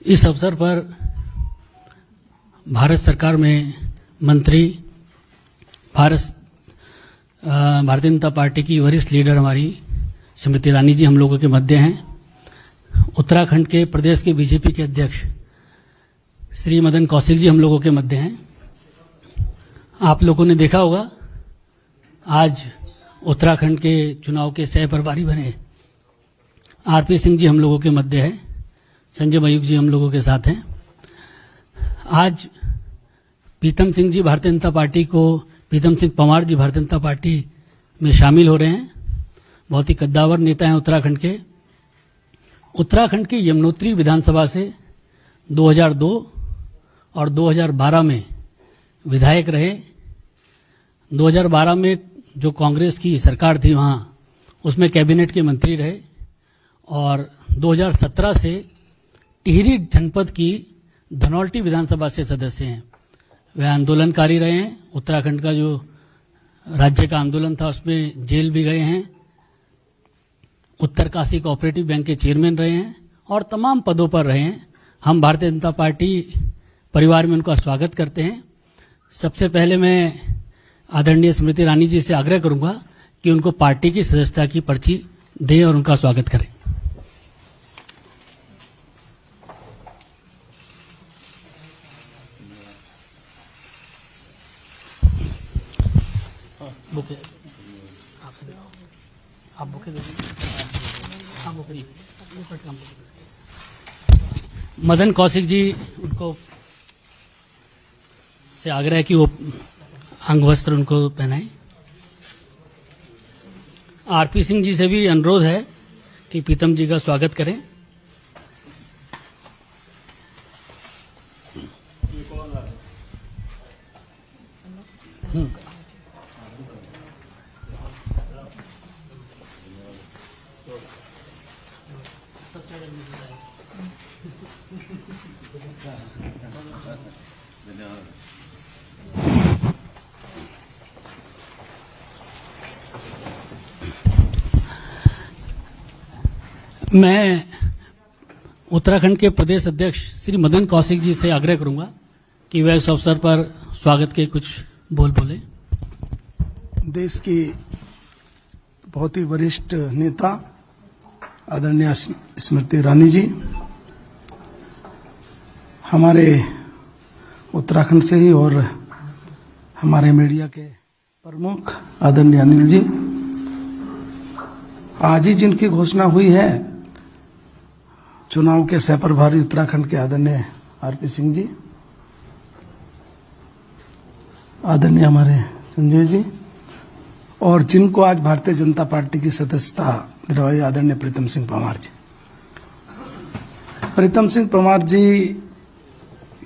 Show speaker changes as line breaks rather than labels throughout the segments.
इस अवसर पर भारत सरकार में मंत्री भारतीय जनता पार्टी की वरिष्ठ लीडर हमारी स्मृति ईरानी जी हम लोगों के मध्य हैं। उत्तराखंड के प्रदेश के बीजेपी के अध्यक्ष श्री मदन कौशिक जी हम लोगों के मध्य हैं। आप लोगों ने देखा होगा आज उत्तराखंड के चुनाव के सह प्रभारी बने आरपी सिंह जी हम लोगों के मध्य है। संजय मयूख जी हम लोगों के साथ हैं। आज प्रीतम सिंह जी भारतीय जनता पार्टी प्रीतम सिंह पंवार जी भारतीय जनता पार्टी में शामिल हो रहे हैं। बहुत ही कद्दावर नेता हैं उत्तराखंड के। उत्तराखंड की यमुनोत्री विधानसभा से 2002 और 2012 में विधायक रहे। 2012 में जो कांग्रेस की सरकार थी वहां उसमें कैबिनेट के मंत्री रहे और 2017 से टिहरी जनपद की धनौल्टी विधानसभा से सदस्य हैं। वे आंदोलनकारी रहे हैं। उत्तराखंड का जो राज्य का आंदोलन था उसमें जेल भी गए हैं। उत्तरकाशी कोऑपरेटिव बैंक के चेयरमैन रहे हैं और तमाम पदों पर रहे हैं। हम भारतीय जनता पार्टी परिवार में उनका स्वागत करते हैं। सबसे पहले मैं आदरणीय स्मृति ईरानी जी से आग्रह करूंगा कि उनको पार्टी की सदस्यता की पर्ची दें और उनका स्वागत करें। बुके आपसे दिखाओ। आप बुके दे दीजिए। आप बुके मदन कौशिक जी उनको से आग्रह है कि वो अंग वस्त्र उनको पहनाएं। आरपी सिंह जी से भी अनुरोध है कि प्रीतम जी का स्वागत करें। मैं उत्तराखंड के प्रदेश अध्यक्ष श्री मदन कौशिक जी से आग्रह करूंगा कि वह इस अवसर पर स्वागत के कुछ बोल बोले।
देश की बहुत ही वरिष्ठ नेता आदरणीय स्मृति ईरानी जी, हमारे उत्तराखंड से ही, और हमारे मीडिया के प्रमुख आदरणीय अनिल जी, आज ही जिनकी घोषणा हुई है चुनाव के सह प्रभारी उत्तराखंड के आदरणीय आरपी सिंह जी, आदरणीय हमारे संजय जी, और जिनको आज भारतीय जनता पार्टी की सदस्यता दिलवाई आदरणीय प्रीतम सिंह पंवार जी। प्रीतम सिंह पंवार जी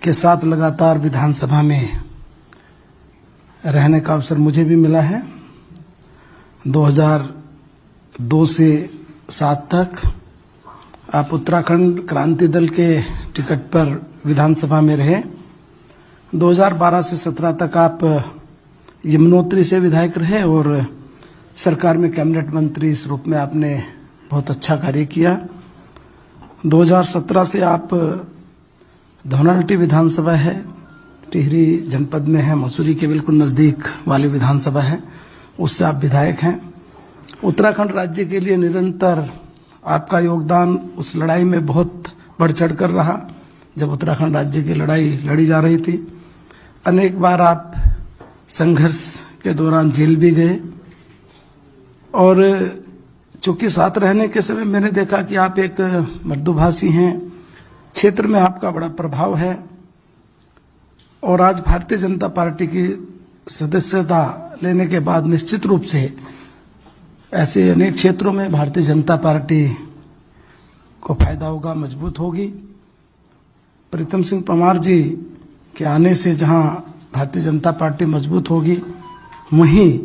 के साथ लगातार विधानसभा में रहने का अवसर मुझे भी मिला है। 2002 से 7 तक आप उत्तराखंड क्रांति दल के टिकट पर विधानसभा में रहे। 2012 से 17 तक आप यमुनोत्री से विधायक रहे और सरकार में कैबिनेट मंत्री इस रूप में आपने बहुत अच्छा कार्य किया। 2017 से आप धनौल्टी विधानसभा है, टिहरी जनपद में है, मसूरी के बिल्कुल नजदीक वाली विधानसभा है, उससे आप विधायक हैं। उत्तराखंड राज्य के लिए निरंतर आपका योगदान उस लड़ाई में बहुत बढ़ चढ़ कर रहा जब उत्तराखंड राज्य की लड़ाई लड़ी जा रही थी। अनेक बार आप संघर्ष के दौरान जेल भी गए और चूंकि साथ रहने के समय मैंने देखा कि आप एक मृदुभाषी हैं, क्षेत्र में आपका बड़ा प्रभाव है और आज भारतीय जनता पार्टी की सदस्यता लेने के बाद निश्चित रूप से ऐसे अनेक क्षेत्रों में भारतीय जनता पार्टी को फायदा होगा, मजबूत होगी। प्रीतम सिंह पंवार जी के आने से जहां भारतीय जनता पार्टी मजबूत होगी, वहीं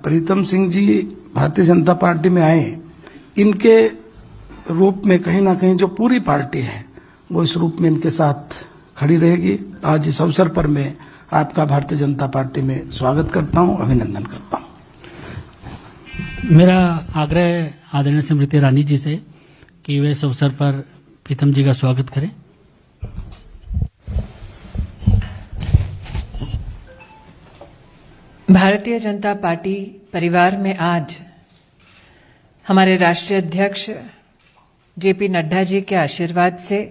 प्रीतम सिंह जी भारतीय जनता पार्टी में आए, इनके रूप में कहीं ना कहीं जो पूरी पार्टी है वो इस रूप में इनके साथ खड़ी रहेगी। आज इस अवसर पर मैं आपका भारतीय जनता पार्टी में स्वागत करता हूं, अभिनंदन करता हूं।
मेरा आग्रह आदरणीय स्मृति ईरानी जी से कि वे इस अवसर पर प्रीतम जी का स्वागत करें।
भारतीय जनता पार्टी परिवार में आज हमारे राष्ट्रीय अध्यक्ष जेपी नड्डा जी के आशीर्वाद से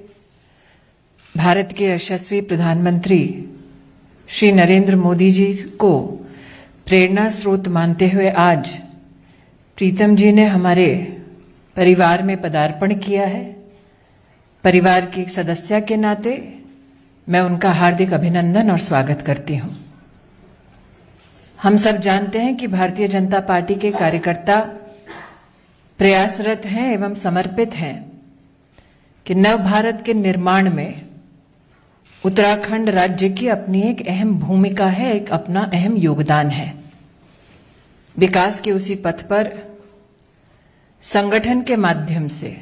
भारत के यशस्वी प्रधानमंत्री श्री नरेंद्र मोदी जी को प्रेरणा स्रोत मानते हुए आज प्रीतम जी ने हमारे परिवार में पदार्पण किया है। परिवार के एक सदस्य के नाते मैं उनका हार्दिक अभिनंदन और स्वागत करती हूं। हम सब जानते हैं कि भारतीय जनता पार्टी के कार्यकर्ता प्रयासरत हैं एवं समर्पित हैं कि नव भारत के निर्माण में उत्तराखंड राज्य की अपनी एक अहम भूमिका है, एक अपना अहम योगदान है। विकास के उसी पथ पर संगठन के माध्यम से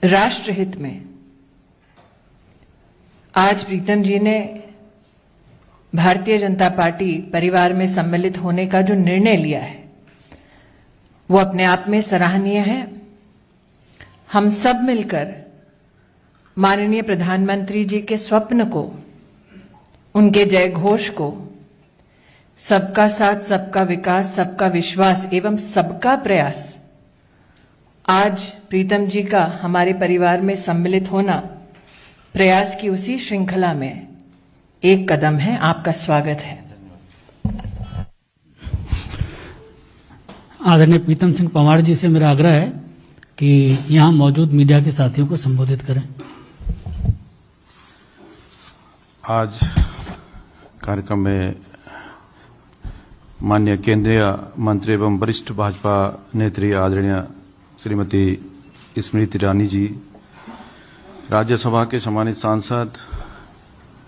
राष्ट्रहित में आज प्रीतम जी ने भारतीय जनता पार्टी परिवार में सम्मिलित होने का जो निर्णय लिया है वो अपने आप में सराहनीय है। हम सब मिलकर माननीय प्रधानमंत्री जी के स्वप्न को, उनके जय घोष को, सबका साथ सबका विकास सबका विश्वास एवं सबका प्रयास, आज प्रीतम जी का हमारे परिवार में सम्मिलित होना प्रयास की उसी श्रृंखला में एक कदम है। आपका स्वागत है।
आदरणीय प्रीतम सिंह पंवार जी से मेरा आग्रह है कि यहां मौजूद मीडिया के साथियों को संबोधित करें।
आज कार्यक्रम में माननीय केंद्रीय मंत्री एवं वरिष्ठ भाजपा नेत्री आदरणीय श्रीमती स्मृति ईरानी जी, राज्यसभा के सम्मानित सांसद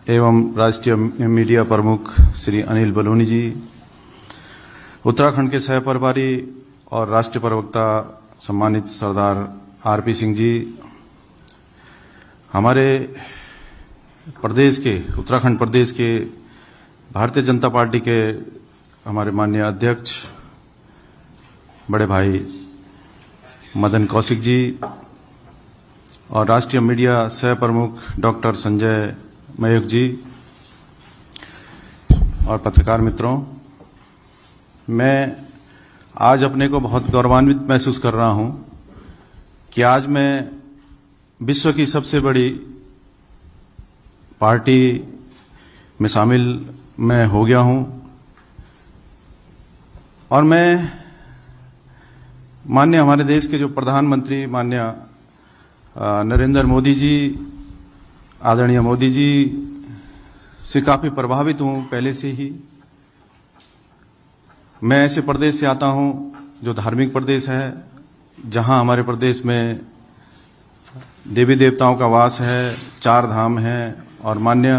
एवं राष्ट्रीय मीडिया प्रमुख श्री अनिल बलूनी जी, उत्तराखंड के सह प्रभारी और राष्ट्रीय प्रवक्ता सम्मानित सरदार आरपी सिंह जी, हमारे प्रदेश के उत्तराखंड प्रदेश के भारतीय जनता पार्टी के हमारे माननीय अध्यक्ष बड़े भाई मदन कौशिक जी और राष्ट्रीय मीडिया सह प्रमुख डॉक्टर संजय मयूख जी और पत्रकार मित्रों, मैं आज अपने को बहुत गौरवान्वित महसूस कर रहा हूं कि आज मैं विश्व की सबसे बड़ी पार्टी में शामिल मैं हो गया हूं और मैं माननीय हमारे देश के जो प्रधानमंत्री माननीय नरेंद्र मोदी जी, आदरणीय मोदी जी से काफी प्रभावित हूं पहले से ही। मैं ऐसे प्रदेश से आता हूं जो धार्मिक प्रदेश है, जहां हमारे प्रदेश में देवी देवताओं का वास है, 4 धाम हैं और माननीय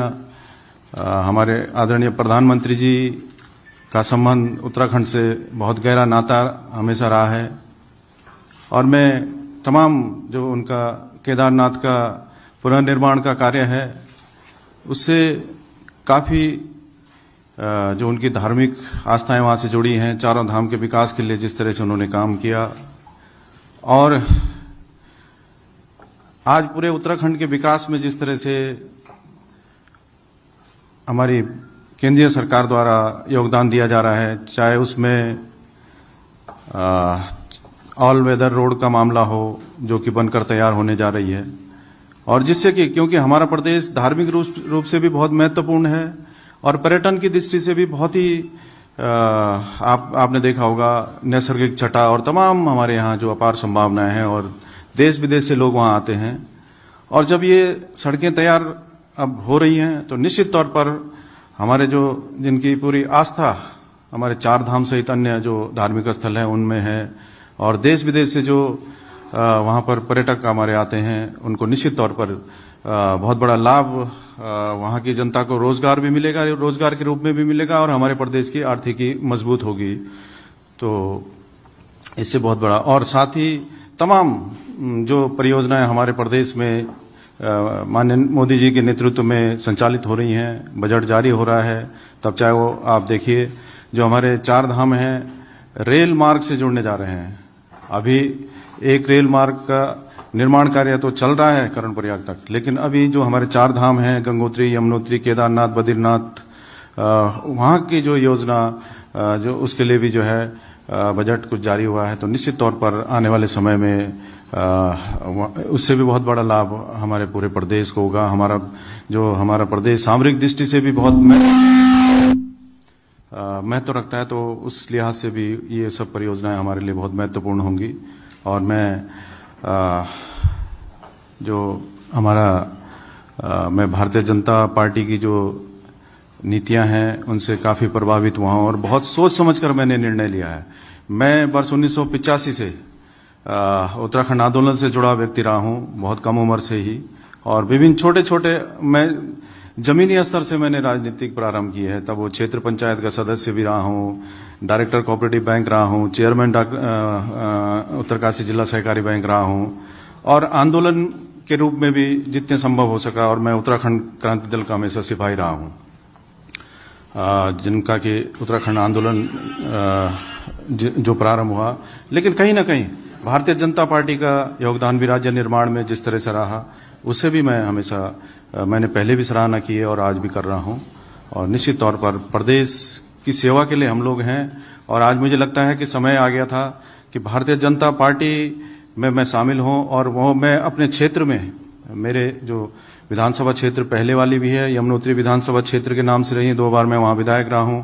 हमारे आदरणीय प्रधानमंत्री जी का संबंध उत्तराखंड से बहुत गहरा नाता हमेशा रहा है। और मैं तमाम जो उनका केदारनाथ का पुनर्निर्माण का कार्य है उससे काफ़ी जो उनकी धार्मिक आस्थाएं वहाँ से जुड़ी हैं, 4 धाम के विकास के लिए जिस तरह से उन्होंने काम किया और आज पूरे उत्तराखंड के विकास में जिस तरह से हमारी केंद्रीय सरकार द्वारा योगदान दिया जा रहा है, चाहे उसमें ऑल वेदर रोड का मामला हो जो कि बनकर तैयार होने जा रही है और जिससे कि क्योंकि हमारा प्रदेश धार्मिक रूप से भी बहुत महत्वपूर्ण है और पर्यटन की दृष्टि से भी बहुत ही आपने देखा होगा नैसर्गिक छटा और तमाम हमारे यहाँ जो अपार संभावनाएं हैं और देश विदेश से लोग वहाँ आते हैं। और जब ये सड़कें तैयार अब हो रही हैं तो निश्चित तौर पर हमारे जो जिनकी पूरी आस्था हमारे 4 धाम सहित अन्य जो धार्मिक स्थल हैं उनमें है और देश विदेश से जो वहाँ पर पर्यटक हमारे आते हैं उनको निश्चित तौर पर बहुत बड़ा लाभ वहाँ की जनता को रोजगार भी मिलेगा, रोजगार के रूप में भी मिलेगा और हमारे प्रदेश की आर्थिकी मजबूत होगी। तो इससे बहुत बड़ा और साथ ही तमाम जो परियोजनाएं हमारे प्रदेश में माननीय मोदी जी के नेतृत्व में संचालित हो रही हैं, बजट जारी हो रहा है, तब चाहे वो आप देखिए जो हमारे 4 धाम हैं रेल मार्ग से जुड़ने जा रहे हैं। अभी एक रेल मार्ग का निर्माण कार्य तो चल रहा है करण प्रयाग तक, लेकिन अभी जो हमारे 4 धाम हैं, गंगोत्री, यमुनोत्री, केदारनाथ, बद्रीनाथ, वहाँ की जो योजना जो उसके लिए भी जो है बजट कुछ जारी हुआ है, तो निश्चित तौर पर आने वाले समय में उससे भी बहुत बड़ा लाभ हमारे पूरे प्रदेश को होगा। हमारा प्रदेश सामरिक दृष्टि से भी बहुत महत्व रखता है, तो उस लिहाज से भी ये सब परियोजनाएं हमारे लिए बहुत महत्वपूर्ण होंगी। और मैं मैं भारतीय जनता पार्टी की जो नीतियां हैं उनसे काफी प्रभावित हुआ हूं और बहुत सोच समझकर मैंने निर्णय लिया है। मैं वर्ष 1985 से उत्तराखंड आंदोलन से जुड़ा व्यक्ति रहा हूं, बहुत कम उम्र से ही, और विभिन्न छोटे मैं जमीनी स्तर से मैंने राजनीतिक प्रारंभ की है। तब वो क्षेत्र पंचायत का सदस्य भी रहा हूं, डायरेक्टर कोऑपरेटिव बैंक रहा हूं, चेयरमैन उत्तरकाशी जिला सहकारी बैंक रहा हूं, और आंदोलन के रूप में भी जितने संभव हो सका। और मैं उत्तराखंड क्रांति दल का हमेशा सिपाही रहा हूं, जिनका कि उत्तराखंड आंदोलन जो प्रारंभ हुआ, लेकिन कहीं ना कहीं भारतीय जनता पार्टी का योगदान भी राज्य निर्माण में जिस तरह से रहा, उससे भी मैंने पहले भी सराहना की है और आज भी कर रहा हूं। और निश्चित तौर पर प्रदेश की सेवा के लिए हम लोग हैं, और आज मुझे लगता है कि समय आ गया था कि भारतीय जनता पार्टी में मैं शामिल हूं, और वो मैं अपने क्षेत्र में, मेरे जो विधानसभा क्षेत्र पहले वाली भी है, यमुनोत्री विधानसभा क्षेत्र के नाम से रही, 2 बार मैं वहां विधायक रहा हूं।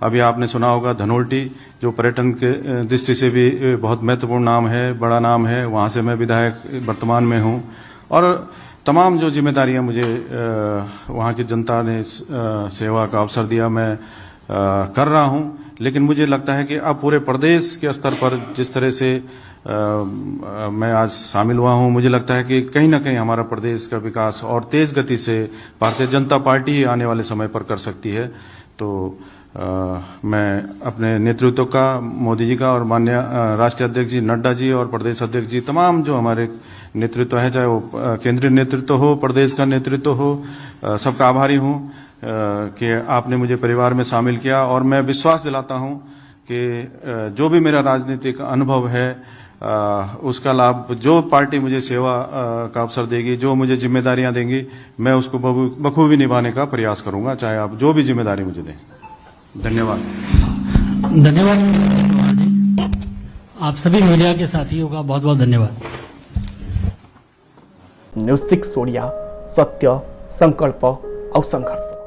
अभी आपने सुना होगा धनोल्टी, जो पर्यटन के दृष्टि से भी बहुत महत्वपूर्ण नाम है, बड़ा नाम है, वहां से मैं विधायक वर्तमान में हूं। और तमाम जो जिम्मेदारियां मुझे वहां की जनता ने सेवा का अवसर दिया, मैं कर रहा हूं। लेकिन मुझे लगता है कि अब पूरे प्रदेश के स्तर पर जिस तरह से मैं आज शामिल हुआ हूं, मुझे लगता है कि कहीं ना कहीं हमारा प्रदेश का विकास और तेज गति से भारतीय जनता पार्टी ही आने वाले समय पर कर सकती है। तो मैं अपने नेतृत्व का, मोदी जी का और माननीय राष्ट्रीय अध्यक्ष जी नड्डा जी और प्रदेश अध्यक्ष जी, तमाम जो हमारे नेतृत्व है, चाहे वो केंद्रीय नेतृत्व हो, प्रदेश का नेतृत्व हो, सबका आभारी हूं कि आपने मुझे परिवार में शामिल किया। और मैं विश्वास दिलाता हूं कि जो भी मेरा राजनीतिक अनुभव है, उसका लाभ जो पार्टी मुझे सेवा का अवसर देगी, जो मुझे जिम्मेदारियां देंगी, मैं उसको बखूबी निभाने का प्रयास करूंगा, चाहे आप जो भी जिम्मेदारी मुझे दें। धन्यवाद।
धन्यवाद जी। आप सभी मीडिया के साथियों का बहुत बहुत धन्यवाद।
न्यूज 6 ओडिया, सत्य, संकल्प और संघर्ष।